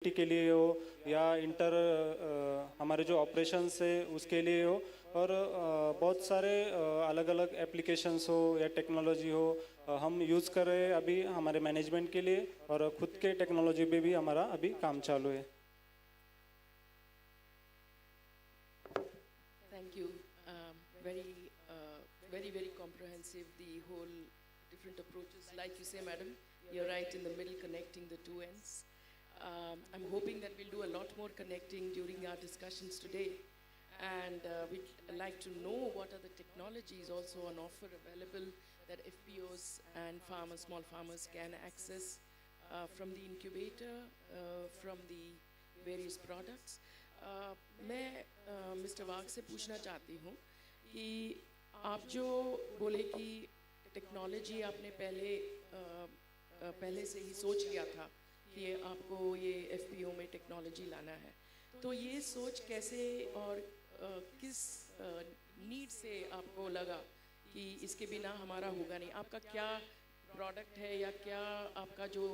के लिए हो या हमारे जो ऑपरेशंस है उसके लिए हो, और बहुत सारे अलग अलग एप्लीकेशंस हो या टेक्नोलॉजी हो हम यूज़ कर रहे हैं अभी हमारे मैनेजमेंट के लिए, और खुद के टेक्नोलॉजी पे भी हमारा अभी काम चालू है। Thank you. Very comprehensive, the whole different approaches. Like you say, madam, you're right in the middle, connecting the two ends. I'm hoping that we'll do a lot more connecting during our discussions today. And we'd like to know what are the technologies also on offer available that FPOs and farmers, small farmers can access from the incubator, from the various products. मैं mister वाघ से पूछना चाहती हूँ कि आप जो बोले कि टेक्नोलॉजी आपने पहले से ही सोच लिया था कि आपको ये FPO में टेक्नोलॉजी लाना है, तो ये सोच कैसे और किस नीड से आपको लगा कि इसके बिना हमारा होगा नहीं? आपका क्या प्रोडक्ट है या क्या आपका जो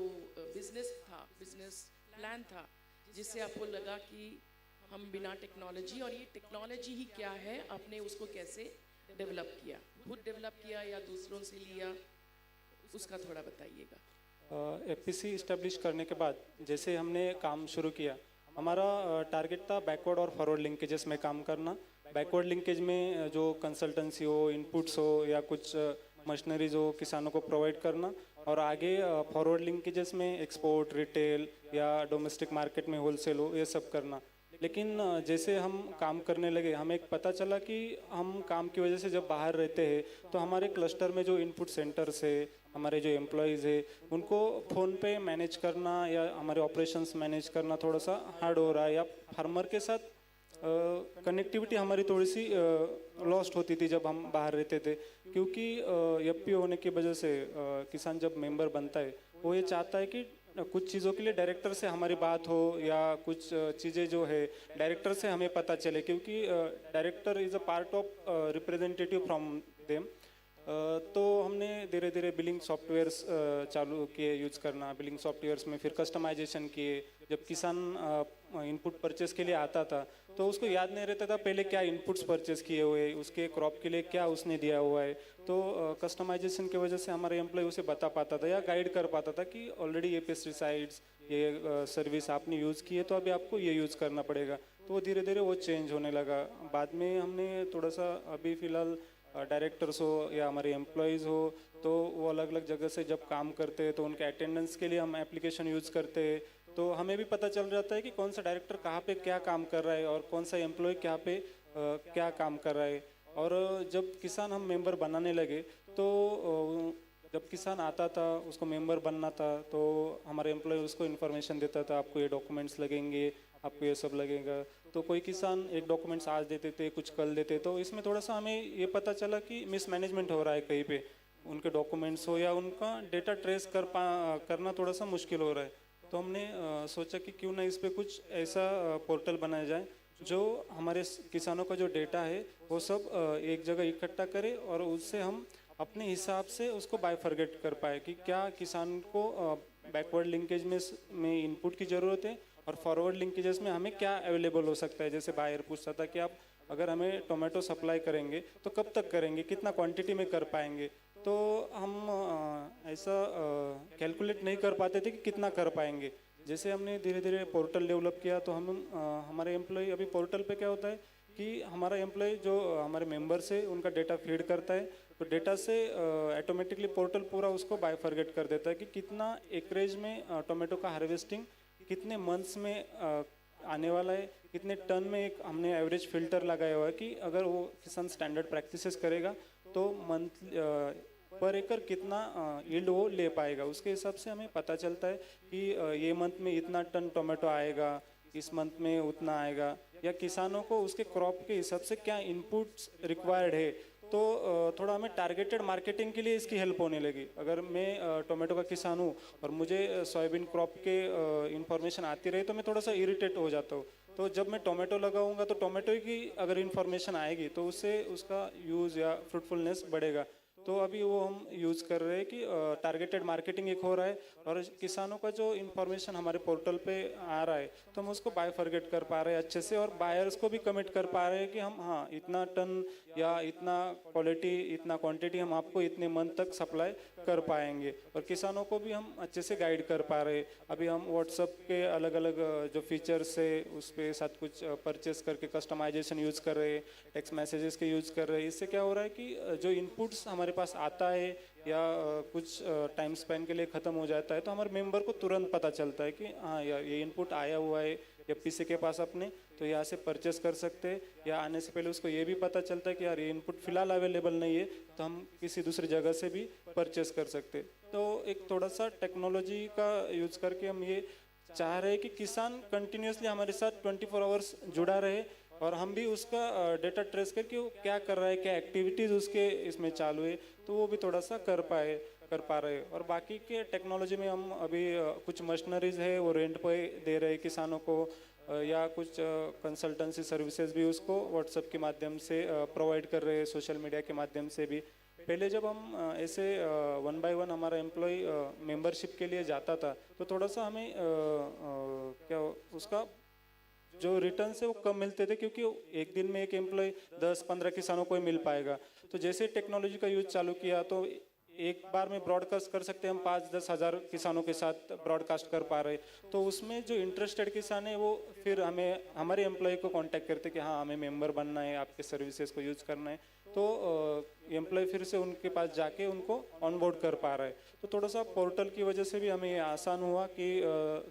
बिजनेस प्लान था जिससे आपको लगा कि हम बिना टेक्नोलॉजी, और ये टेक्नोलॉजी ही क्या है, आपने उसको कैसे डेवलप किया, खुद डेवलप किया या दूसरों से लिया, उसका थोड़ा बताइएगा। FPC इस्टेब्लिश करने के बाद जैसे हमने काम शुरू किया, हमारा टारगेट था बैकवर्ड और फॉरवर्ड लिंकेजेस में काम करना। बैकवर्ड लिंकेज में जो कंसल्टेंसी हो, इनपुट्स हो या कुछ मशीनरीज हो किसानों को प्रोवाइड करना, और आगे फॉरवर्ड लिंकेजेस में एक्सपोर्ट, रिटेल या डोमेस्टिक मार्केट में होलसेल हो, ये सब करना। लेकिन जैसे हम काम करने लगे हमें एक पता चला कि हम काम की वजह से जब बाहर रहते हैं तो हमारे क्लस्टर में जो इनपुट सेंटर्स है, हमारे जो एम्प्लॉयज़ है, उनको फ़ोन पे मैनेज करना या हमारे ऑपरेशंस मैनेज करना थोड़ा सा हार्ड हो रहा है, या फार्मर के साथ कनेक्टिविटी हमारी थोड़ी सी लॉस्ट होती थी जब हम बाहर रहते थे। क्योंकि FPO होने की वजह से किसान जब मेंबर बनता है वो ये चाहता है कि कुछ चीज़ों के लिए डायरेक्टर से हमारी बात हो या कुछ चीज़ें जो है डायरेक्टर से हमें पता चले, क्योंकि director is a part of representative from them. तो हमने धीरे धीरे बिलिंग सॉफ्टवेयर्स चालू किए यूज़ करना। बिलिंग सॉफ्टवेयर्स में फिर कस्टमाइजेशन किए। जब किसान इनपुट परचेस के लिए आता था तो उसको याद नहीं रहता था पहले क्या इनपुट्स परचेस किए हुए, उसके क्रॉप के लिए क्या उसने दिया हुआ है। तो कस्टमाइजेशन की वजह से हमारे एम्प्लॉय उसे बता पाता था या गाइड कर पाता था कि ऑलरेडी ये पेस्टिसाइड्स, ये सर्विस आपने यूज़ की है तो अभी आपको ये यूज़ करना पड़ेगा। तो धीरे धीरे वो चेंज होने लगा। बाद में हमने थोड़ा सा अभी फ़िलहाल डायरेक्टर्स हो या हमारे एम्प्लॉयज़ हो तो वो अलग अलग जगह से जब काम करते हैं तो उनके अटेंडेंस के लिए हम एप्लीकेशन यूज़ करते हैं। तो हमें भी पता चल जाता है कि कौन सा डायरेक्टर कहाँ पे क्या काम कर रहा है और कौन सा एम्प्लॉय क्या पे क्या काम कर रहा है। और जब किसान हम मेंबर बनाने लगे तो जब किसान आता था उसको मेंबर बनना था तो हमारे एम्प्लॉय उसको इन्फॉर्मेशन देता था, आपको ये डॉक्यूमेंट्स लगेंगे, आपको ये सब लगेगा। तो कोई किसान एक डॉक्यूमेंट्स आज देते थे, कुछ कल देते। तो इसमें थोड़ा सा हमें ये पता चला कि मिसमैनेजमेंट हो रहा है कहीं पे, उनके डॉक्यूमेंट्स हो या उनका डेटा ट्रेस करना थोड़ा सा मुश्किल हो रहा है। तो हमने सोचा कि क्यों ना इस पर कुछ ऐसा पोर्टल बनाया जाए जो हमारे किसानों का जो डेटा है वो सब एक जगह इकट्ठा करे और उससे हम अपने हिसाब से उसको बाइफरगेट कर पाए कि क्या किसान को बैकवर्ड लिंकेज में इनपुट की ज़रूरत है और फॉरवर्ड लिंकेजेस में हमें क्या अवेलेबल हो सकता है। जैसे बायर पूछता था कि आप अगर हमें टोमेटो सप्लाई करेंगे तो कब तक करेंगे, कितना क्वांटिटी में कर पाएंगे। तो हम ऐसा कैलकुलेट नहीं कर पाते थे कि कितना कर पाएंगे। जैसे हमने धीरे धीरे पोर्टल डेवलप किया तो हम हमारे एम्प्लॉय अभी पोर्टल पे क्या होता है कि हमारा एम्प्लॉय जो हमारे मेंबर्स है उनका डेटा फीड करता है, तो डेटा से ऑटोमेटिकली पोर्टल पूरा उसको बाइफरगेट कर देता है कि कितना एकरेज में टोमेटो का हार्वेस्टिंग कितने मंथ्स में आने वाला है, कितने टन में एक हमने एवरेज फिल्टर लगाया हुआ है कि अगर वो किसान स्टैंडर्ड प्रैक्टिसेस करेगा तो मंथ पर एकड़ कितना यील्ड वो ले पाएगा। उसके हिसाब से हमें पता चलता है कि ये मंथ में इतना टन टोमेटो आएगा, इस मंथ में उतना आएगा, या किसानों को उसके क्रॉप के हिसाब से क्या इनपुट्स रिक्वायर्ड है। तो थोड़ा हमें टारगेटेड मार्केटिंग के लिए इसकी हेल्प होने लगी। अगर मैं टोमेटो का किसान हूँ और मुझे सोयाबीन क्रॉप के इंफॉर्मेशन आती रही तो मैं थोड़ा सा इरिटेट हो जाता हूँ। तो जब मैं टोमेटो लगाऊंगा तो टोमेटो की अगर इन्फॉर्मेशन आएगी तो उससे उसका यूज़ या फ्रूटफुलनेस बढ़ेगा। तो अभी वो हम यूज़ कर रहे हैं कि टारगेटेड मार्केटिंग एक हो रहा है और किसानों का जो इन्फॉर्मेशन हमारे पोर्टल पे आ रहा है तो हम उसको बायफॉर्गेट कर पा रहे हैं अच्छे से और बायर्स को भी कमिट कर पा रहे हैं कि हम हाँ इतना टन या इतना क्वालिटी इतना क्वांटिटी हम आपको इतने मंथ तक सप्लाई कर पाएंगे और किसानों को भी हम अच्छे से गाइड कर पा रहे हैं। अभी हम व्हाट्सएप के अलग अलग जो फीचर्स है उस पर साथ कुछ परचेस करके कस्टमाइजेशन यूज़ कर रहे हैं, टेक्स्ट मैसेजेस के यूज़ कर रहे हैं। इससे क्या हो रहा है कि जो इनपुट्स हमारे पास आता है या कुछ टाइम स्पेन के लिए ख़त्म हो जाता है तो हमारे मेंबर को तुरंत पता चलता है कि हाँ यार ये इनपुट आया हुआ है या पीसी के पास अपने तो यहाँ से परचेस कर सकते हैं या आने से पहले उसको ये भी पता चलता है कि यार ये इनपुट फ़िलहाल अवेलेबल नहीं है तो हम किसी दूसरी जगह से भी परचेस कर सकते हैं। तो एक थोड़ा सा टेक्नोलॉजी का यूज़ करके हम ये चाह रहे हैं कि किसान कंटिन्यूसली हमारे साथ 24 आवर्स जुड़ा रहे और हम भी उसका डेटा ट्रेस करके वो क्या कर रहा है, क्या एक्टिविटीज़ उसके इसमें चालू है तो वो भी थोड़ा सा कर पा रहे हैं। और बाकी के टेक्नोलॉजी में हम अभी कुछ मशीनरीज है वो रेंट पे दे रहे हैं किसानों को या कुछ कंसल्टेंसी सर्विसेज भी उसको व्हाट्सएप के माध्यम से प्रोवाइड कर रहे हैं, सोशल मीडिया के माध्यम से भी। पहले जब हम ऐसे 1 बाय 1 हमारा एम्प्लॉय मेंबरशिप के लिए जाता था तो थोड़ा सा हमें क्या उसका जो रिटर्न से वो कम मिलते थे क्योंकि एक दिन में एक एम्प्लॉय 10-15 किसानों को ही मिल पाएगा। तो जैसे टेक्नोलॉजी का यूज चालू किया तो एक बार में ब्रॉडकास्ट कर सकते हैं हम 5-10 हज़ार किसानों के साथ ब्रॉडकास्ट कर पा रहे। तो उसमें जो इंटरेस्टेड किसान है वो फिर हमें हमारे एम्प्लॉय को कांटेक्ट करते कि हाँ हमें मेंबर बनना है, आपके सर्विसेज को यूज़ करना है। तो एम्प्लॉय फिर से उनके पास जाके उनको ऑनबोर्ड कर पा रहा है। तो थोड़ा सा पोर्टल की वजह से भी हमें ये आसान हुआ कि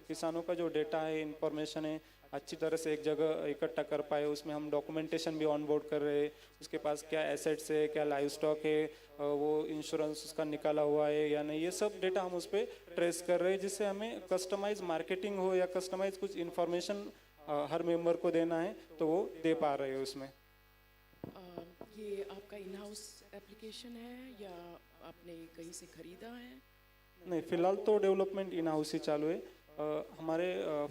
किसानों का जो डेटा है, इंफॉर्मेशन है अच्छी तरह से एक जगह इकट्ठा कर पाए। उसमें हम डॉक्यूमेंटेशन भी ऑनबोर्ड कर रहे हैं, उसके पास क्या एसेट्स है, क्या लाइव स्टॉक है, वो इंश्योरेंस उसका निकाला हुआ है या नहीं, ये सब डेटा हम उस पर ट्रेस कर रहे हैं जिससे हमें कस्टमाइज मार्केटिंग हो या कस्टमाइज कुछ इन्फॉर्मेशन हर मेंबर को देना है तो वो दे पा रहे हैं उसमें। ये आपका इन हाउस एप्लीकेशन है या आपने कहीं से खरीदा है? नहीं, फिलहाल तो डेवलपमेंट इन हाउस ही चालू है। हमारे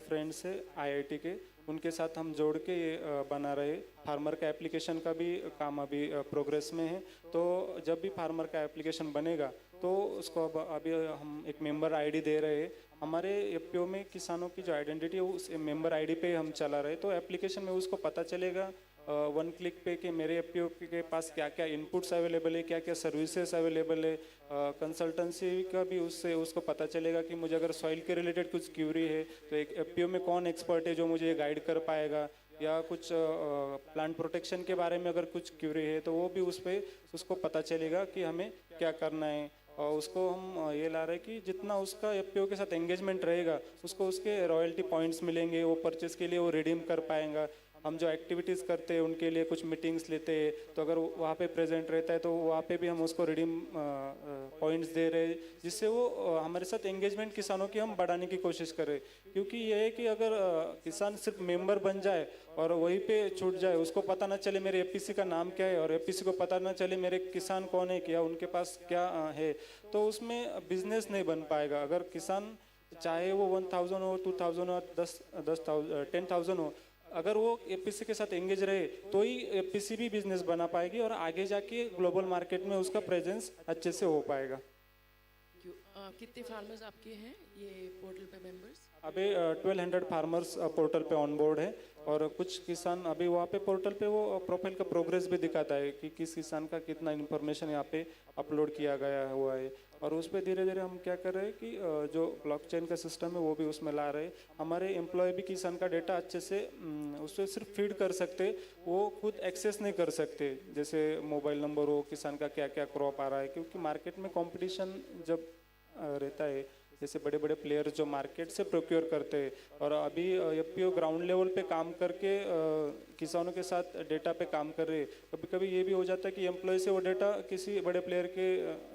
फ्रेंड्स है आईआईटी के, उनके साथ हम जोड़ के ये बना रहे। फार्मर का एप्लीकेशन का भी काम अभी प्रोग्रेस में है। तो जब भी फार्मर का एप्लीकेशन बनेगा तो उसको अभी हम एक मेंबर आईडी दे रहे हैं। हमारे एफपीओ में किसानों की जो आइडेंटिटी है उस मेंबर आईडी पे हम चला रहे। तो एप्लीकेशन में उसको पता चलेगा 1 क्लिक पे कि मेरे एफपीओ के पास क्या क्या इनपुट्स अवेलेबल है, क्या क्या सर्विसेज अवेलेबल है। कंसल्टेंसी का भी उससे उसको पता चलेगा कि मुझे अगर सॉइल के रिलेटेड कुछ क्यूरी है तो एक एफपीओ में कौन एक्सपर्ट है जो मुझे गाइड कर पाएगा, या कुछ प्लांट प्रोटेक्शन के बारे में अगर कुछ क्यूरी है तो वो भी उस पर उसको पता चलेगा कि हमें क्या करना है। और उसको हम ये ला रहे हैं कि जितना उसका एफपीओ के साथ एंगेजमेंट रहेगा उसको उसके रॉयल्टी पॉइंट्स मिलेंगे, वो परचेस के लिए वो रिडीम कर पाएगा। हम जो एक्टिविटीज़ करते हैं उनके लिए कुछ मीटिंग्स लेते हैं तो अगर वहाँ पे प्रेजेंट रहता है तो वहाँ पे भी हम उसको रिडीम पॉइंट्स दे रहे हैं जिससे वो हमारे साथ एंगेजमेंट किसानों की हम बढ़ाने की कोशिश करें। क्योंकि ये है कि अगर किसान सिर्फ मेंबर बन जाए और वहीं पे छूट जाए, उसको पता ना चले मेरे एपीसी का नाम क्या है और एपीसी को पता ना चले मेरे किसान कौन है, क्या उनके पास क्या है, तो उसमें बिजनेस नहीं बन पाएगा। अगर किसान चाहे वो 1000 हो, 2000 हो, 10,000 हो, अगर वो एपीसी के साथ एंगेज रहे तो ही एपीसी भी बिजनेस बना पाएगी और आगे जाके ग्लोबल मार्केट में उसका प्रेजेंस अच्छे से हो पाएगा। कितने फार्मर्स आपके हैं ये पोर्टल पे मेंबर्स? अभी 1200 फार्मर्स पोर्टल पे ऑन बोर्ड है और कुछ किसान अभी वहाँ पे पोर्टल पे वो प्रोफाइल का प्रोग्रेस भी दिखाता है कि किस किसान का कितना इन्फॉर्मेशन यहाँ पे अपलोड किया गया हुआ है। और उस पर धीरे धीरे हम क्या कर रहे हैं कि जो ब्लॉकचेन का सिस्टम है वो भी उसमें ला रहे हैं। हमारे एम्प्लॉय भी किसान का डेटा अच्छे से उससे सिर्फ फीड कर सकते, वो खुद एक्सेस नहीं कर सकते। जैसे मोबाइल नंबर हो, किसान का क्या क्या क्रॉप आ रहा है, क्योंकि मार्केट में कंपटीशन जब रहता है, जैसे बड़े बड़े प्लेयर जो मार्केट से प्रोक्योर करते हैं और अभी एफपीओ ग्राउंड लेवल पे काम करके किसानों के साथ डेटा पे काम कर रहे हैं। कभी कभी ये भी हो जाता है कि एम्प्लॉय से वो डेटा किसी बड़े प्लेयर के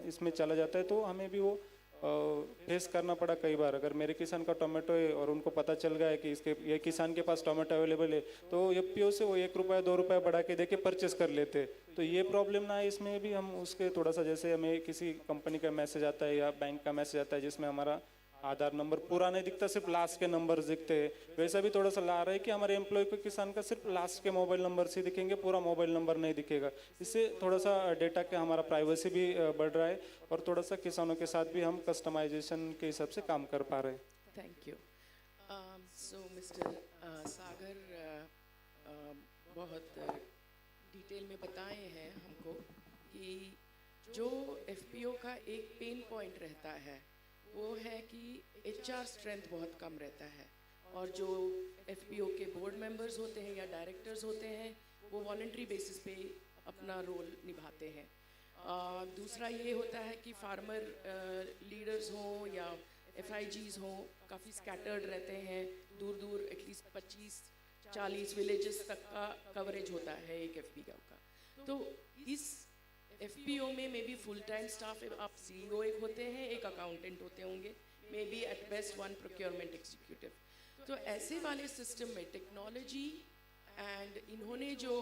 इसमें चला जाता है, तो हमें भी वो फेस करना पड़ा कई बार। अगर मेरे किसान का टोमेटो है और उनको पता चल गया है कि इसके ये किसान के पास टोमेटो अवेलेबल है, तो एफपीओ से वो 1 रुपया 2 रुपया बढ़ा के देके परचेस कर लेते। तो ये प्रॉब्लम ना है इसमें भी हम उसके थोड़ा सा, जैसे हमें किसी कंपनी का मैसेज आता है या बैंक का मैसेज आता है जिसमें हमारा आधार नंबर पूरा नहीं दिखता, सिर्फ लास्ट के नंबर दिखते हैं। वैसा भी थोड़ा सा ला रहा है कि हमारे एम्प्लॉय को, किसान का सिर्फ लास्ट के मोबाइल नंबर से दिखेंगे, पूरा मोबाइल नंबर नहीं दिखेगा। इससे थोड़ा सा डेटा का हमारा प्राइवेसी भी बढ़ रहा है और थोड़ा सा किसानों के साथ भी हम कस्टमाइजेशन के हिसाब से काम कर पा रहे हैं। Thank you. सो मिस्टर सागर बहुत डिटेल में बताए हैं हमको कि जो एफपीओ का एक पेन पॉइंट रहता है वो है कि एचआर स्ट्रेंथ बहुत कम रहता है, और जो एफपीओ के बोर्ड मेंबर्स होते हैं या डायरेक्टर्स होते हैं वो वॉलंटरी बेसिस पे अपना रोल निभाते हैं। दूसरा ये होता है कि फार्मर लीडर्स हों या एफआईजीज हों, काफ़ी स्कैटर्ड रहते हैं, दूर दूर एटलीस्ट 25-40 विलेजेस तक का कवरेज होता है एक एफपीओ का। तो इस एफपीओ में maybe full time staff आप सीईओ एक होते हैं, एक अकाउंटेंट होते होंगे, maybe at best one procurement executive. तो ऐसे वाले सिस्टम में टेक्नोलॉजी एंड इन्होंने जो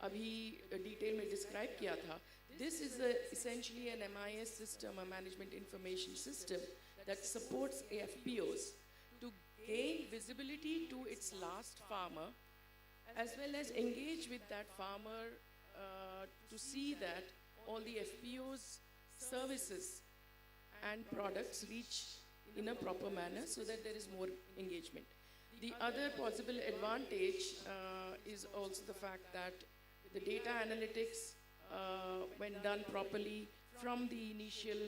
अभी डिटेल में डिस्क्राइब किया था, this is essentially an MIS system, a management information system that supports AFPOs to gain visibility to its last farmer as well as engage with that farmer to see that all the FPOs services and products reach in a proper manner so that there is more engagement. The other possible advantage is also the fact that the data analytics, when done properly from the initial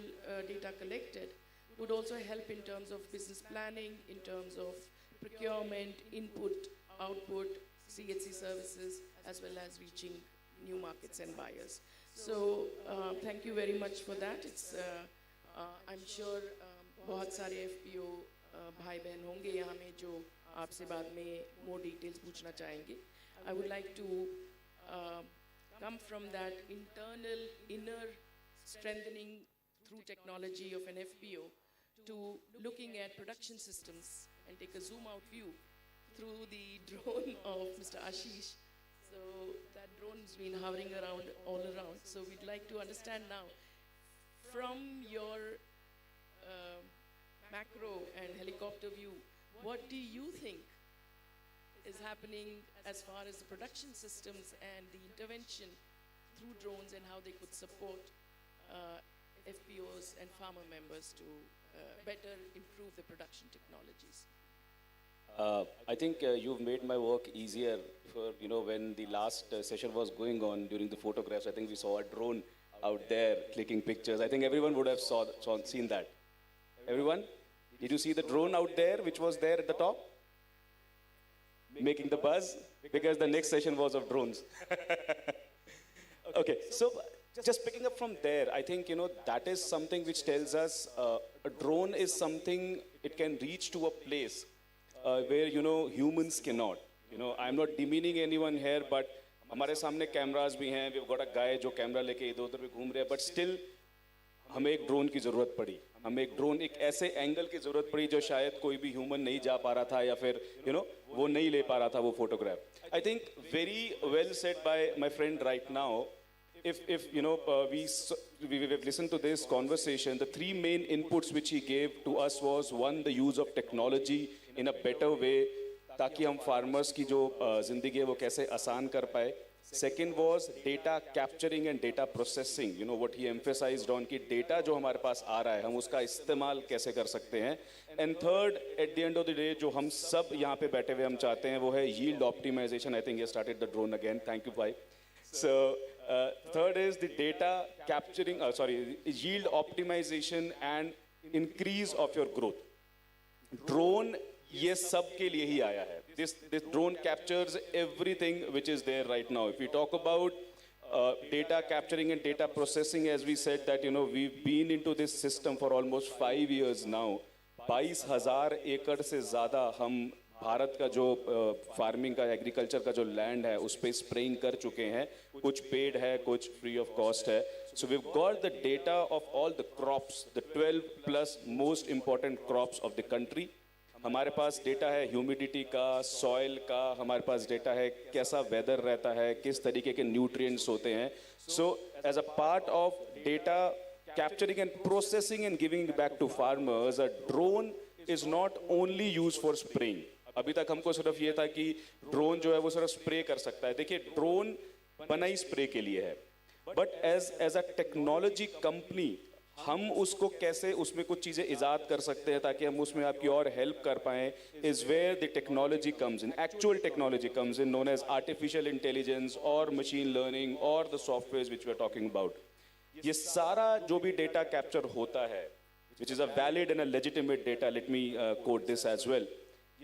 data collected, would also help in terms of business planning, in terms of procurement, input, output, CHC services, as well as reaching new markets and buyers. So thank you very much for that. It's I'm sure बहुत सारे FPO भाई बहन होंगे यहाँ में जो आपसे बाद में more details पूछना चाहेंगे. I would like to come from that internal inner strengthening through technology of an FPO to looking at production systems and take a zoom out view through the drone of Mr. Ashish. So that drone's been hovering around all around. So we'd like to understand now from your macro and helicopter view, what do you think is happening as far as the production systems and the intervention through drones and how they could support FPOs and farmer members to better improve the production technologies? I think you've made my work easier for, when the last session was going on during the photographs, I think we saw a drone out there clicking pictures. I think everyone would have seen that. Everyone? Did you see the drone out there which was there at the top? Making the buzz? Because the next session was of drones. Okay, so just picking up from there, I think, that is something which tells us a drone is something, it can reach to a place where, humans cannot. I'm not demeaning anyone here, but हमारे सामने cameras भी हैं, we've got a guy जो camera लेके इधर-उधर भी घूम रहे हैं, but still हमें एक drone की ज़रूरत पड़ी. हमें एक drone एक ऐसे angle की ज़रूरत पड़ी जो शायद कोई भी human नहीं जा पा रहा था या फिर, वो नहीं ले पा रहा था वो photograph. I think very well said by my friend right now. If we've listened to this conversation, the three main inputs which he gave to us was, one, the use of technology in a better way, ताकि हम farmers की जो ज़िंदगी है वो कैसे आसान कर पाए. Second was data capturing and data processing. What he emphasized on कि data जो हमारे पास आ रहा है हम उसका इस्तेमाल कैसे कर सकते हैं. And third, at the end of the day, जो हम सब यहाँ पे बैठे हुए हम चाहते हैं वो है yield optimization. I think he started the drone again. Thank you, bhai. So third is the data capturing, yield optimization and increase of your growth. Drone ये सब के लिए ही आया है. This drone captures everything which is there right now. If we talk about data capturing and data processing, as we said that we've been into this system for almost 5 years now. 22,000 एकड़ से ज़्यादा हम भारत का जो farming का agriculture का जो land है उस पे स्प्रेइंग कर चुके हैं. कुछ पेड है, कुछ फ्री ऑफ कॉस्ट है. So we've got the data of all the crops, the 12 plus most important crops of the country. हमारे पास डेटा है ह्यूमिडिटी का, सॉइल का, हमारे पास डेटा है कैसा वेदर रहता है, किस तरीके के न्यूट्रिएंट्स होते हैं. So as a part of data capturing and processing and giving it back to farmers, a drone is not only used for spraying. अभी तक हमको सिर्फ ये था कि ड्रोन जो है वो सिर्फ स्प्रे कर सकता है. देखिए ड्रोन बना ही स्प्रे के लिए है, but as a technology company हम उसको कैसे उसमें कुछ चीज़ें इजाद कर सकते हैं ताकि हम उसमें आपकी और हेल्प कर पाएं, is where the technology comes in, actual technology comes in, known as artificial intelligence और मशीन लर्निंग और the software which we are talking about. ये सारा जो भी डेटा कैप्चर होता है, which is a valid and a legitimate data, let me quote this as well,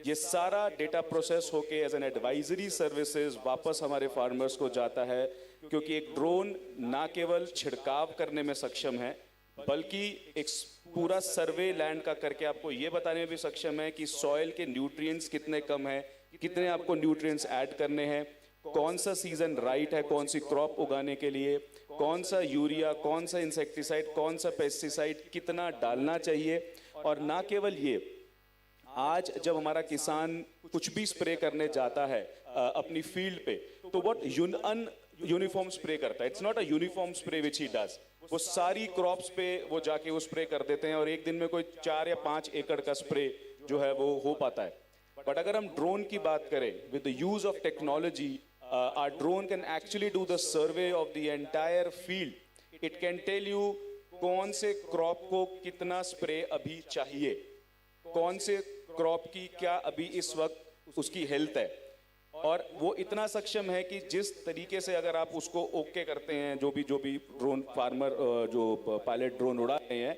ये सारा डेटा प्रोसेस होके एज एन एडवाइजरी सर्विसेज वापस हमारे फार्मर्स को जाता है, क्योंकि एक ड्रोन ना केवल छिड़काव करने में सक्षम है बल्कि एक पूरा सर्वे लैंड का करके आपको ये बताने में भी सक्षम है कि सॉइल के न्यूट्रिएंट्स कितने कम है, कितने आपको न्यूट्रिएंट्स ऐड करने हैं, कौन सा सीजन राइट है कौन सी क्रॉप उगाने के लिए, कौन सा यूरिया, कौन सा इंसेक्टिसाइड, कौन सा पेस्टिसाइड कितना डालना चाहिए. और ना केवल ये, आज जब हमारा किसान कुछ भी स्प्रे करने जाता है अपनी फील्ड पे, तो व्हाट यूनिफॉर्म स्प्रे करता है. It's not a uniform spray which he does. वो सारी क्रॉप्स पे वो जाके वो स्प्रे कर देते हैं और एक दिन में कोई 4 या 5 एकड़ का स्प्रे जो है वो हो पाता है. बट अगर हम ड्रोन की बात करें, with the use of technology, our drone can actually do the survey of the entire field. It can tell you कौन से क्रॉप को कितना स्प्रे अभी चाहिए, कौन से क्रॉप की क्या अभी इस वक्त उसकी हेल्थ है. और वो इतना सक्षम है कि जिस तरीके से अगर आप उसको ओके करते हैं, जो भी ड्रोन फार्मर जो पायलट ड्रोन उड़ा रहे हैं,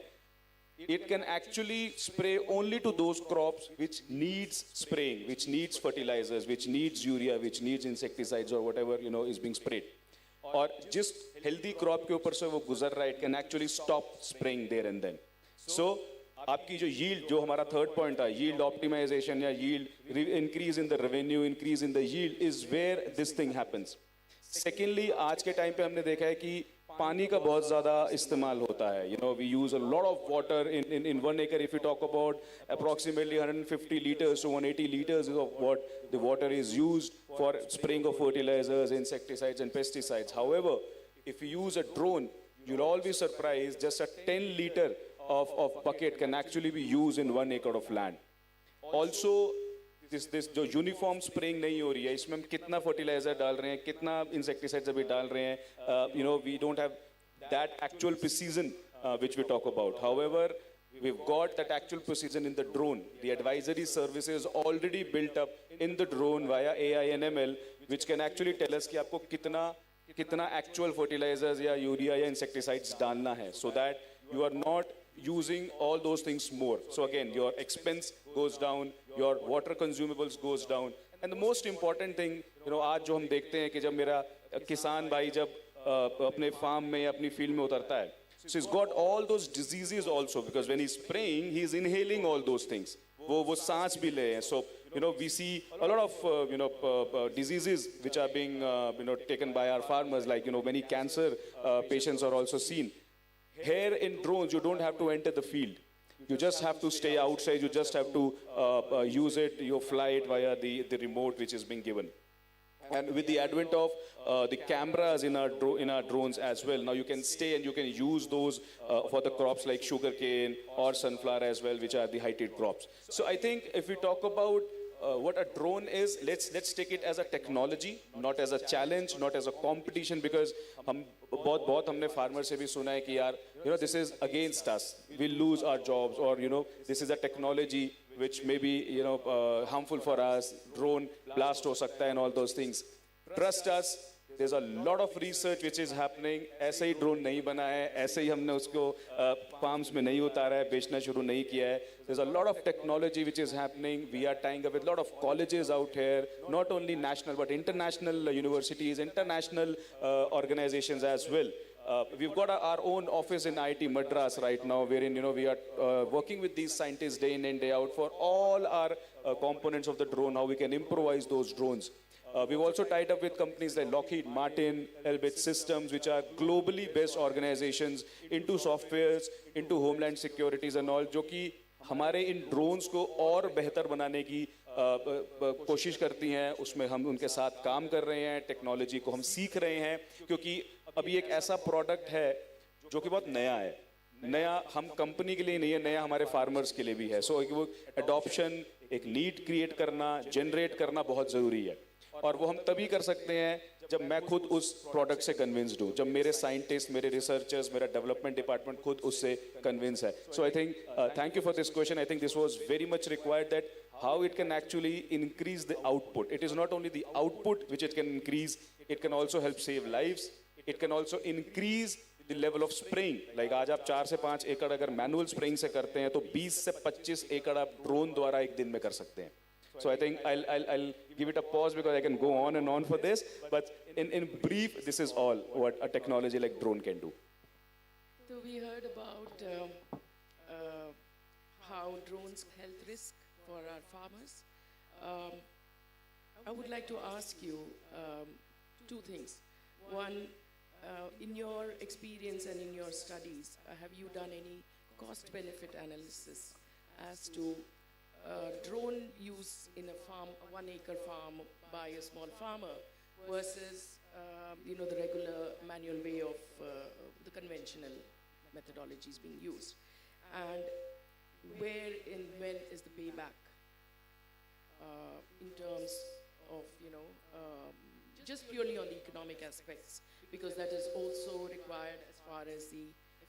it can actually spray only to those crops which needs spraying, which needs fertilizers, which needs urea, which needs insecticides or whatever is being sprayed. और जिस healthy crop के ऊपर से वो गुजर रहा है, it can actually stop spraying there and then. So आपकी जो यील्ड, जो हमारा थर्ड पॉइंट था, यील्ड ऑप्टिमाइजेशन या yield increase in the revenue, increase in the yield, is where this thing happens. Secondly, आज के टाइम पे हमने देखा है कि पानी का बहुत ज़्यादा इस्तेमाल होता है. We use a lot of water in 1 acre. If you talk about approximately 150 liters to 180 liters of what the water is used for spraying of fertilizers, insecticides and pesticides. However, if you use a drone, you'll all be surprised, just a 10-liter of bucket can actually be used in 1 acre of land. Also, this जो uniform spraying नहीं हो रही है, इसमें हम कितना fertiliser डाल रहे हैं, कितना इंसेक्टिसाइड्स अभी डाल रहे हैं, we don't have that actual precision which we talk about. However, we've got that actual precision in the drone. The advisory services already built up in the drone via AI and ML, which can actually tell us कि आपको कितना actual fertilizers या urea या insecticides डालना है, so that you are not using all those things more. So again, your expense goes down, your water consumables goes down, and the most important thing, आज जो हम देखते हैं कि जब मेरा किसान भाई जब अपने फार्म में अपनी फील्ड में उतरता है, so he's got all those diseases also, because when he's spraying, he's inhaling all those things. वो सांस भी ले हैं. So we see a lot of diseases which are being taken by our farmers, like many cancer patients are also seen. Here in drones, you don't have to enter the field. You just have to stay outside. You just have to use it. You fly it via the remote which is being given. And with the advent of the cameras in our drones as well, now you can stay and you can use those for the crops like sugarcane or sunflower as well, which are the heighted crops. So I think if we talk about what a drone is, let's take it as a technology, not as a challenge, not as a competition, because हम बहुत हमने farmer से भी सुना है कि यार this is against us, we'll lose our jobs, or this is a technology which may be harmful for us, drone blast हो सकता है and all those things. Trust us, there's a lot of research which is happening. ऐसे ही drone नहीं बना है, ऐसे ही हमने उसको फार्म्स में नहीं उतारा है, बेचना शुरू नहीं किया है. There's a lot of technology which is happening. We are tying up with a lot of colleges out here, not only national but international universities, international organizations as well. We've got our own office in IIT Madras right now, wherein we are working with these scientists day in and day out for all our components of the drone, how we can improvise those drones. We've also tied up with companies like Lockheed Martin, Elbit Systems, which are globally based organizations into softwares, into homeland securities and all, जो कि हमारे इन drones को और बेहतर बनाने की कोशिश करती हैं. उसमें हम उनके साथ काम कर रहे हैं, टेक्नोलॉजी को हम सीख रहे हैं, क्योंकि अभी एक ऐसा प्रोडक्ट है जो कि बहुत नया है. नया हम कंपनी के लिए नहीं है, नया हमारे फार्मर्स के लिए भी है. सो वो एडॉप्शन, एक नीड क्रिएट करना, जनरेट करना बहुत ज़रूरी है. और वो हम तभी कर सकते हैं जब मैं खुद उस प्रोडक्ट से कन्विंस्ड हूँ, जब मेरे साइंटिस्ट, मेरे रिसर्चर्स, मेरा डेवलपमेंट डिपार्टमेंट खुद उससे कन्विंस है. So I think thank you for this question. I think this was very much required, that how it can actually increase the output. It is not only the output which it can increase, it can also help save lives. It can also increase the level of spraying. Like आज आप 4 से 5 एकड़ अगर manual spraying से करते हैं तो 20 से 25 एकड़ आप ड्रोन द्वारा एक दिन में कर सकते हैं. So I think I'll give it a pause because I can go on and on for this. But in brief, this is all what a technology like drone can do. So we heard about how drones health risk for our farmers. I would like to ask you two things. One, in your experience and in your studies, have you done any cost-benefit analysis as to drone use in a farm, a 1 acre farm by a small farmer versus the regular manual way of the conventional methodologies being used, and where and when is the payback in terms of just purely on the economic aspects, because that is also required as far as the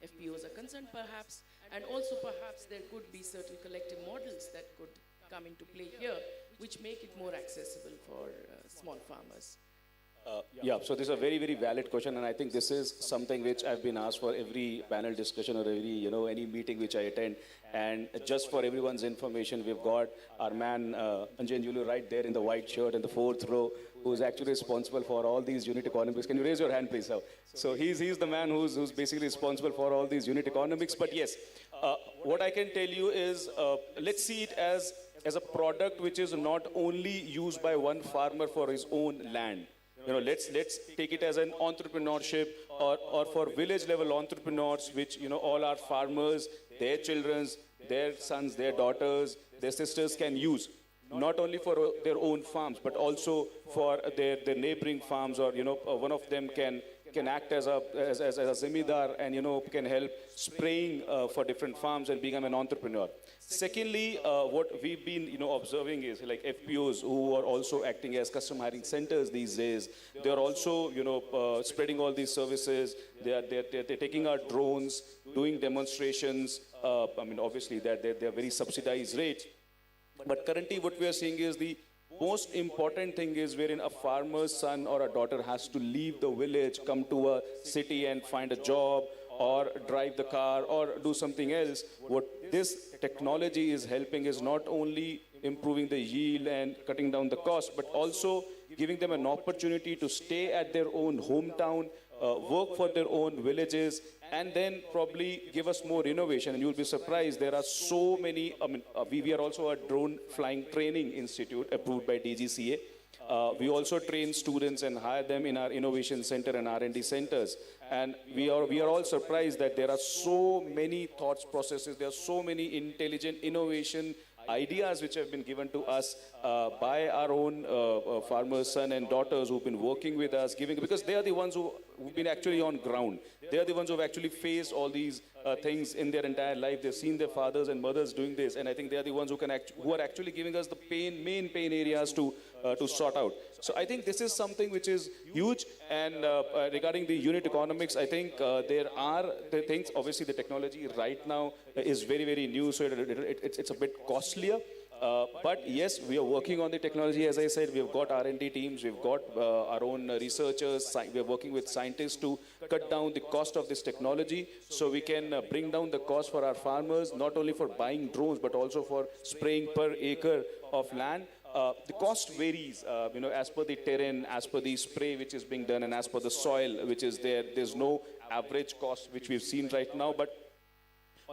FPOs are concerned perhaps, and also perhaps there could be certain collective models that could come into play here which make it more accessible for small farmers. Yeah, so this is a very, very valid question, and I think this is something which I've been asked for every panel discussion or every, any meeting which I attend. And just for everyone's information, we've got our man, Anjan Yulu, right there in the white shirt in the 4th row, who's actually responsible for all these unit economics. Can you raise your hand, please, sir? So he's the man who's basically responsible for all these unit economics. But yes, what I can tell you is, let's see it as a product which is not only used by one farmer for his own land. Let's take it as an entrepreneurship or for village level entrepreneurs, which, all our farmers, their children, their sons, their daughters, their sisters can use. Not only for their own farms, but also for their neighboring farms, or, one of them can act as a zemindar and, can help spraying for different farms and become an entrepreneur. Secondly, what we've been, observing is like FPOs who are also acting as custom hiring centers these days. They're also, spreading all these services. They're taking our drones, doing demonstrations. Obviously they're very subsidized rates. But currently what we are seeing is the most important thing is wherein a farmer's son or a daughter has to leave the village, come to a city and find a job, or drive the car, or do something else. What this technology is helping is not only improving the yield and cutting down the cost, but also giving them an opportunity to stay at their own hometown, work for their own villages, and then probably give us more innovation. And you'll be surprised, there are so many, we are also a drone flying training institute approved by DGCA. We also train students and hire them in our innovation center and R&D centers. And we are all surprised that there are so many thoughts processes, there are so many intelligent innovation ideas which have been given to us by our own farmers' son and daughters who've been working with us, because they are the ones who've been actually on ground. They are the ones who've actually faced all these things in their entire life. They've seen their fathers and mothers doing this, and I think they are the ones who are actually giving us the main pain areas to sort out. So I think this is something which is huge. And regarding the unit economics, I think there are the things. Obviously, the technology right now is very, very new, so it's a bit costlier. But yes, we are working on the technology. As I said, we've got R&D teams, we've got our own researchers, we're working with scientists to cut down the cost of this technology, so we can bring down the cost for our farmers, not only for buying drones, but also for spraying per acre of land. The cost varies, as per the terrain, as per the spray which is being done, and as per the soil which is there. There's no average cost which we've seen right now, but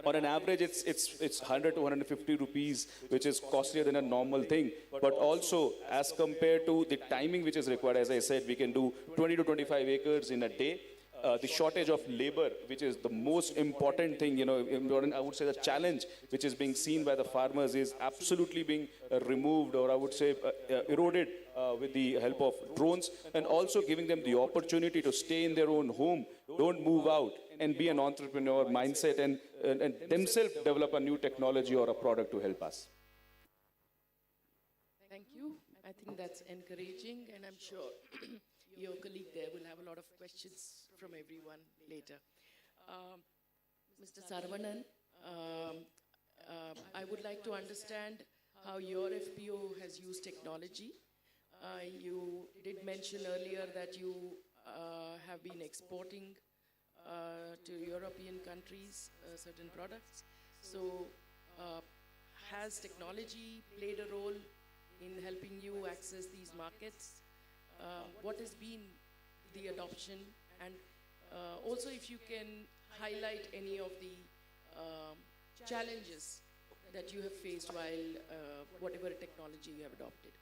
on an average, it's 100 to 150 rupees, which is costlier than a normal thing. But also, as compared to the timing which is required, as I said, we can do 20 to 25 acres in a day. the shortage of labor, which is the most important thing, important, I would say the challenge which is being seen by the farmers is absolutely being removed, or I would say eroded with the help of drones, and also giving them the opportunity to stay in their own home, don't move out, and be an entrepreneur mindset, and themselves develop a new technology or a product to help us. Thank you. I think that's encouraging, and I'm sure your colleague there will have a lot of questions from everyone later. Mr. Saravanan, I would like to understand how your FPO has used technology. You did mention earlier that you have been exporting to European countries certain products. So has technology played a role in helping you access these markets? What has been the adoption? And also if you can highlight any of the challenges that you have faced while whatever technology you have adopted.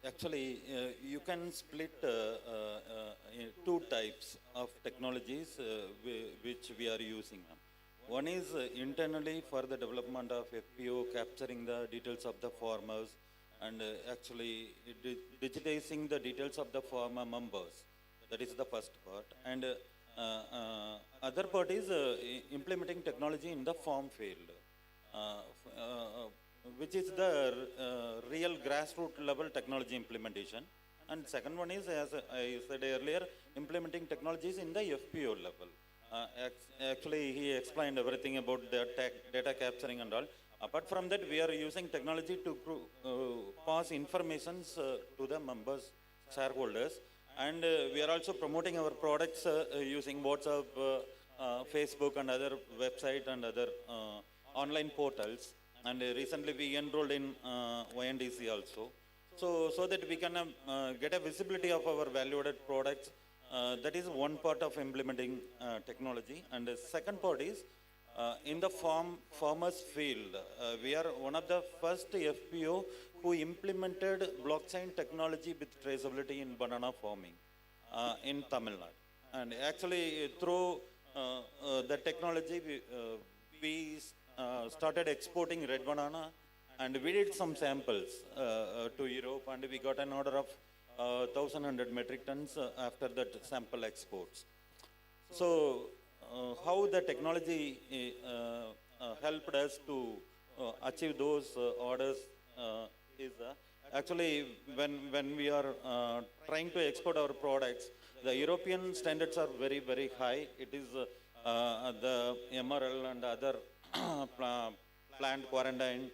Actually, you can split in two types of technologies which we are using. One is internally for the development of FPO, capturing the details of the farmers, and actually digitizing the details of the farmer members. That is the first part. And other part is implementing technology in the farm field, which is the real grassroots level technology implementation. And second one is, as I said earlier, implementing technologies in the FPO level. Actually, he explained everything about the data capturing and all. Apart from that, we are using technology to pass informations to the members, shareholders. And we are also promoting our products using WhatsApp, Facebook and other website and other online portals. And recently we enrolled in YNDC also. So that we can get a visibility of our value-added products. That is one part of implementing technology. And the second part is in the farmers field. We are one of the first FPO who implemented blockchain technology with traceability in banana farming in Tamil Nadu. And actually through the technology we started exporting red banana, and we did some samples to Europe, and we got an order of 1,100 metric tons after that sample exports. So how the technology helped us to achieve those orders is actually when we are trying to export our products, the European standards are very, very high. It is the MRL and other plant quarantine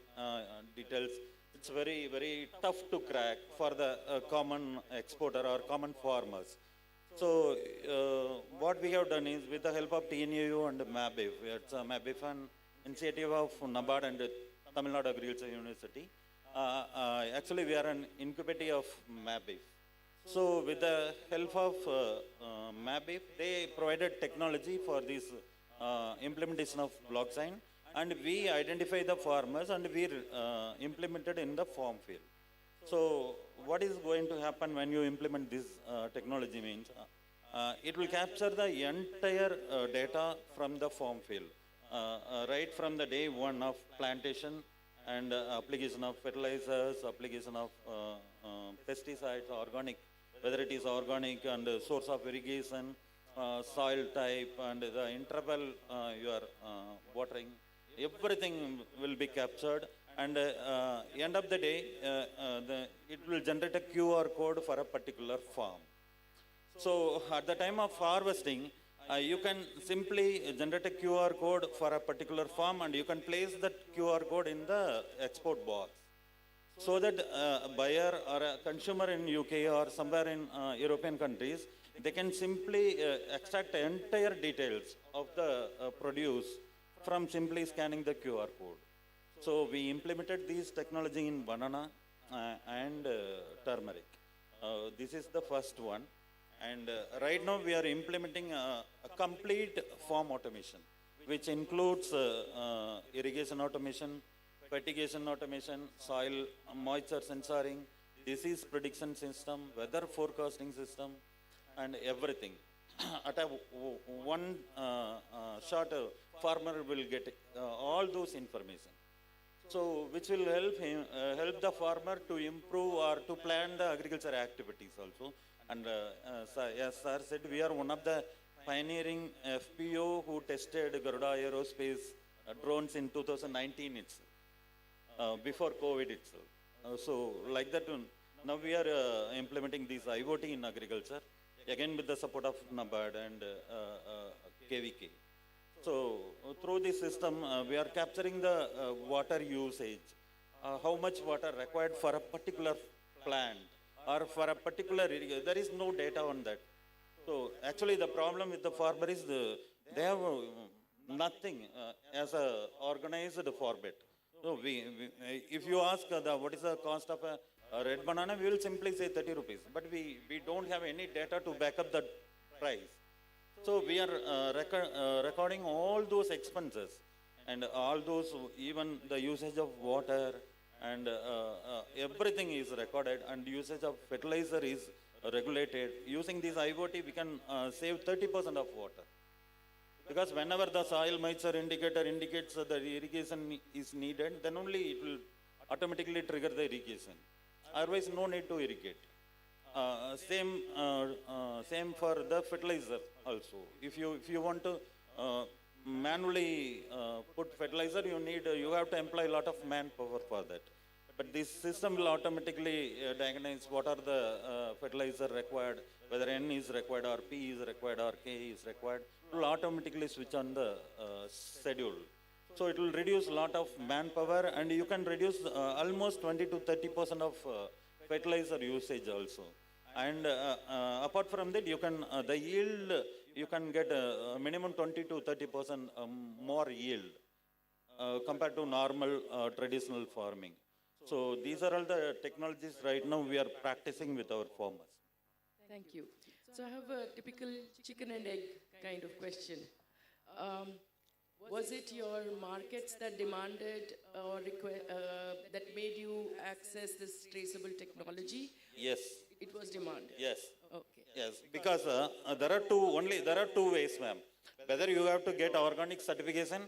details. It's very, very tough to crack for the common exporter or common farmers. So what we have done is, with the help of TNAU and MABIF, it's a MABIF initiative of NABARD and Tamil Nadu Agriculture University. Actually, we are an incubator of MABIF. So with the help of MABIF, they provided technology for this implementation of blockchain, and we identify the farmers and we implemented in the farm field. So what is going to happen when you implement this technology means, it will capture the entire data from the farm field, right from the day one of plantation and application of fertilizers, application of pesticides, organic, whether it is organic and source of irrigation, soil type and the interval you are watering, everything will be captured, and end of the day it will generate a QR code for a particular farm. So at the time of harvesting, you can simply generate a QR code for a particular farm, and you can place that QR code in the export box, so that a buyer or a consumer in UK or somewhere in European countries, they can simply extract the entire details of the produce from simply scanning the QR code. So we implemented this technology in banana and turmeric. This is the first one. And right now we are implementing a complete farm automation, which includes irrigation automation, fertigation automation, soil moisture sensoring, disease prediction system, weather forecasting system, and everything. at a one shot, farmer will get all those information. So, which will help him, help the farmer to improve or to plan the agriculture activities also. And as sir said, we are one of the pioneering FPO who tested Garuda Aerospace drones in 2019 itself, before COVID itself. So, like that, now we are implementing this IoT in agriculture, again with the support of NABARD and KVK. So, through this system, we are capturing the water usage, how much water required for a particular plant or for a particular area. There is no data on that. So, actually the problem with the farmer is they have nothing as a organized format. So, if you ask what is the cost of a red banana, we will simply say 30 rupees. But we don't have any data to back up that price. So we are recording all those expenses and all those, even the usage of water and everything is recorded, and usage of fertilizer is regulated. Using this IoT, we can save 30% of water. Because whenever the soil moisture indicator indicates that irrigation is needed, then only it will automatically trigger the irrigation. Otherwise, no need to irrigate. Same for the fertilizer also. If you want to manually put fertilizer, you have to employ a lot of manpower for that. But this system will automatically diagnose what are the fertilizer required, whether N is required or P is required or K is required. It will automatically switch on the schedule. So it will reduce a lot of manpower, and you can reduce almost 20 to 30% of fertilizer usage also. And apart from that, you can the yield, you can get minimum 20 to 30% more yield compared to normal traditional farming. So these are all the technologies right now we are practicing with our farmers. Thank you. So I have a typical chicken and egg kind of question. Was it your markets that demanded or that made you access this traceable technology? Yes. It was demand. Yes. Okay. Yes, because there are two ways, ma'am. Whether you have to get organic certification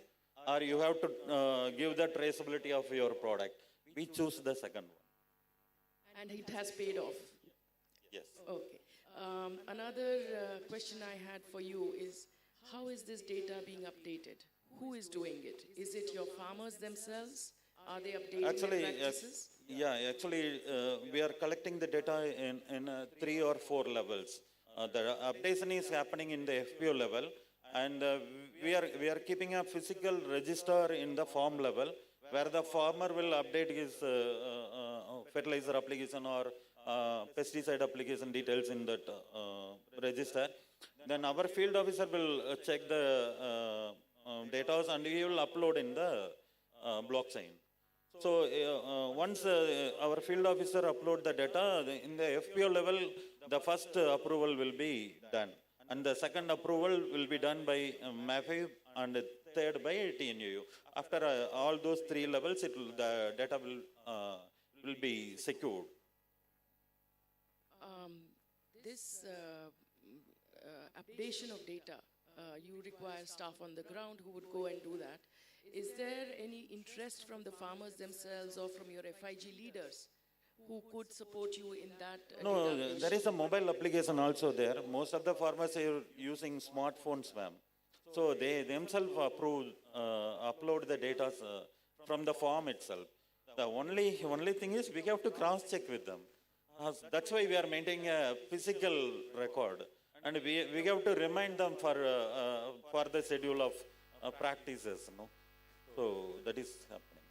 or you have to give the traceability of your product. We choose the second one. And it has paid off. Yes. Okay. Another question I had for you is, how is this data being updated? Who is doing it? Is it your farmers themselves? Are they updating their practices? Actually, we are collecting the data in 3 or 4 levels. The updation is happening in the FPO level, and we are keeping a physical register in the farm level, where the farmer will update his fertilizer application or pesticide application details in that register. Then our field officer will check the data and he will upload in the blockchain. So once our field officer upload the data, in the FPO level, the first approval will be done. And the second approval will be done by MAFI and the third by TNU. After all those 3 levels, the data will be secured. This updation of data, you require staff on the ground who would go and do that. Is there any interest from the farmers themselves or from your FIG leaders who could support you in that? No, there is a mobile application also there. Most of the farmers are using smartphones, ma'am. So they themselves upload the data from the farm itself. The only thing is we have to cross-check with them. That's why we are maintaining a physical record. And we have to remind them for the schedule of practices. No? So that is happening.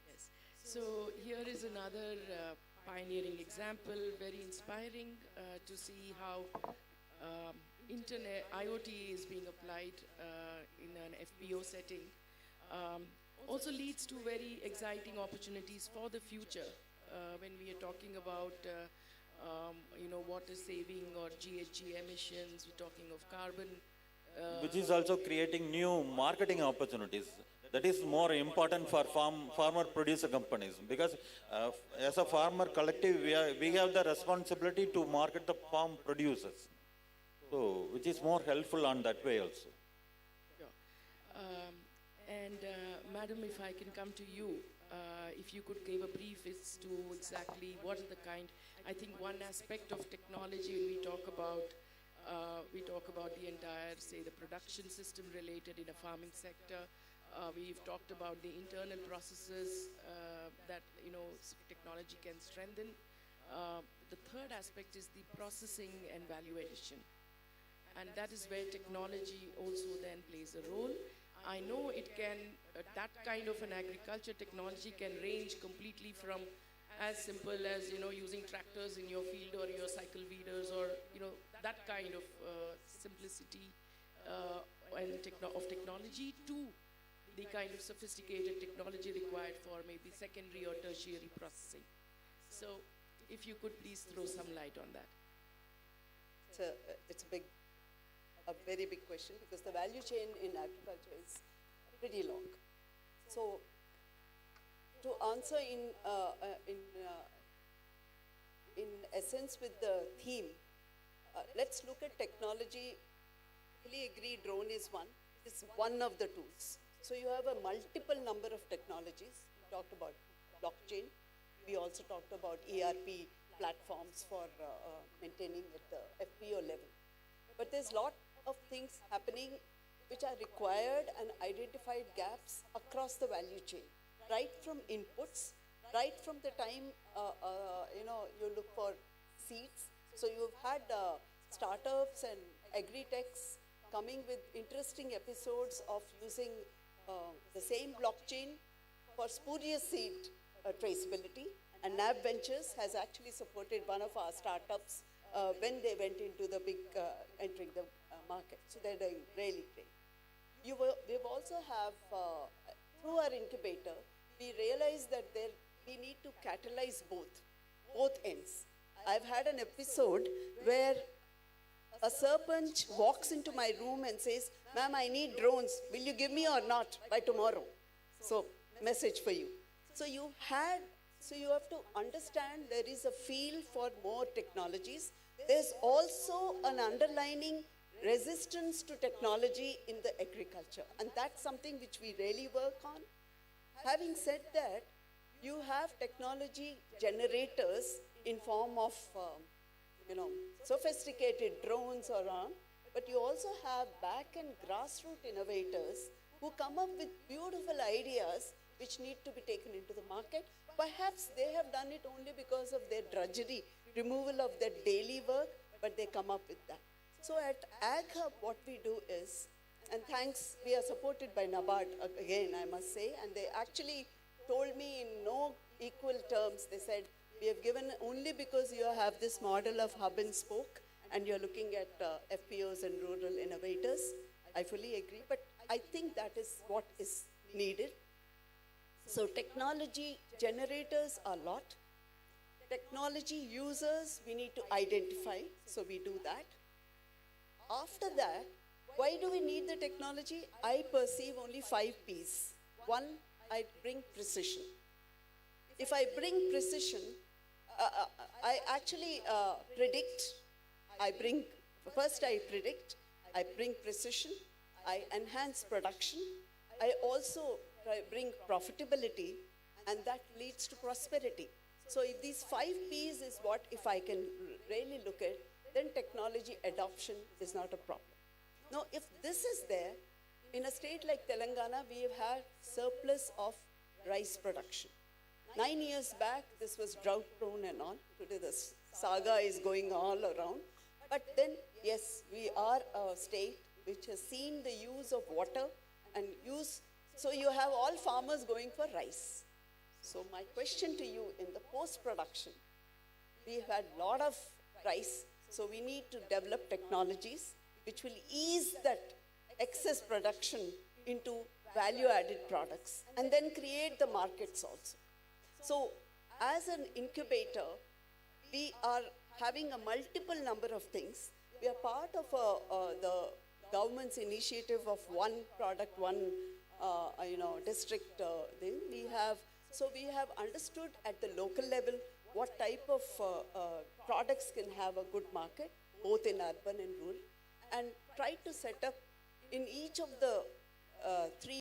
Yes. So here is another pioneering example, very inspiring to see how internet IoT is being applied in an FPO setting. Also leads to very exciting opportunities for the future when we are talking about water saving or GHG emissions. We're talking of carbon. Which is also creating new marketing opportunities. That is more important for farmer producer companies, because as a farmer collective, we have the responsibility to market the farm producers. So, which is more helpful on that way also. Sure. Madam, if I can come to you, if you could give a brief as to exactly what are the kind, I think one aspect of technology when we talk about the entire, say, the production system related in a farming sector. We've talked about the internal processes that, technology can strengthen. The third aspect is the processing and value addition. And that is where technology also then plays a role. I know it can, that kind of an agriculture technology can range completely from as simple as, using tractors in your field or your cycle weeders or, that kind of simplicity of technology to the kind of sophisticated technology required for maybe secondary or tertiary processing. So if you could please throw some light on that. It's a very big question because the value chain in agriculture is pretty long. So to answer in essence with the theme, let's look at technology. Fully agree, drone is one. It's one of the tools. So you have a multiple number of technologies. We talked about blockchain. We also talked about ERP platforms for maintaining at the FPO level. But there's a lot of things happening which are required and identified gaps across the value chain, right from inputs, right from the time you look for seeds. So you've had startups and agri-techs coming with interesting episodes of using the same blockchain for spurious seed traceability. And NAB Ventures has actually supported one of our startups when they went into the big, entering the market. So they're doing really great. We've also have, through our incubator, we realized that we need to catalyze both ends. I've had an episode where a serpent walks into my room and says, "Ma'am, I need drones. Will you give me or not by tomorrow?" So, message for you. So you have to understand there is a feel for more technologies. There's also an underlining resistance to technology in the agriculture. And that's something which we really work on. Having said that, you have technology generators in form of, sophisticated drones around, but you also have back-end grassroots innovators who come up with beautiful ideas which need to be taken into the market. Perhaps they have done it only because of their drudgery, removal of their daily work, but they come up with that. So at Ag Hub, what we do is, and thanks, we are supported by NABARD again, I must say, and they actually told me in no equal terms, they said, we have given only because you have this model of hub and spoke, and you're looking at FPOs and rural innovators. I fully agree, but I think that is what is needed. So technology generators are a lot. Technology users, we need to identify, so we do that. After that, why do we need the technology? I perceive only 5 P's. One, I bring precision. If I bring precision, I actually predict. I bring precision, I enhance production, I also bring profitability, and that leads to prosperity. So if these 5 P's is what, if I can really look at, then technology adoption is not a problem. Now, if this is there, in a state like Telangana, we have had surplus of rice production. 9 years back, this was drought prone and all. Today, the saga is going all around. But then, yes, we are a state which has seen the use of water and so you have all farmers going for rice. So my question to you, in the post-production, we've had a lot of rice, so we need to develop technologies which will ease that excess production into value-added products and then create the markets also. So as an incubator, we are having a multiple number of things. We are part of the government's initiative of one product, one district thing. We have understood at the local level what type of products can have a good market, both in urban and rural. and try to set up in each of the three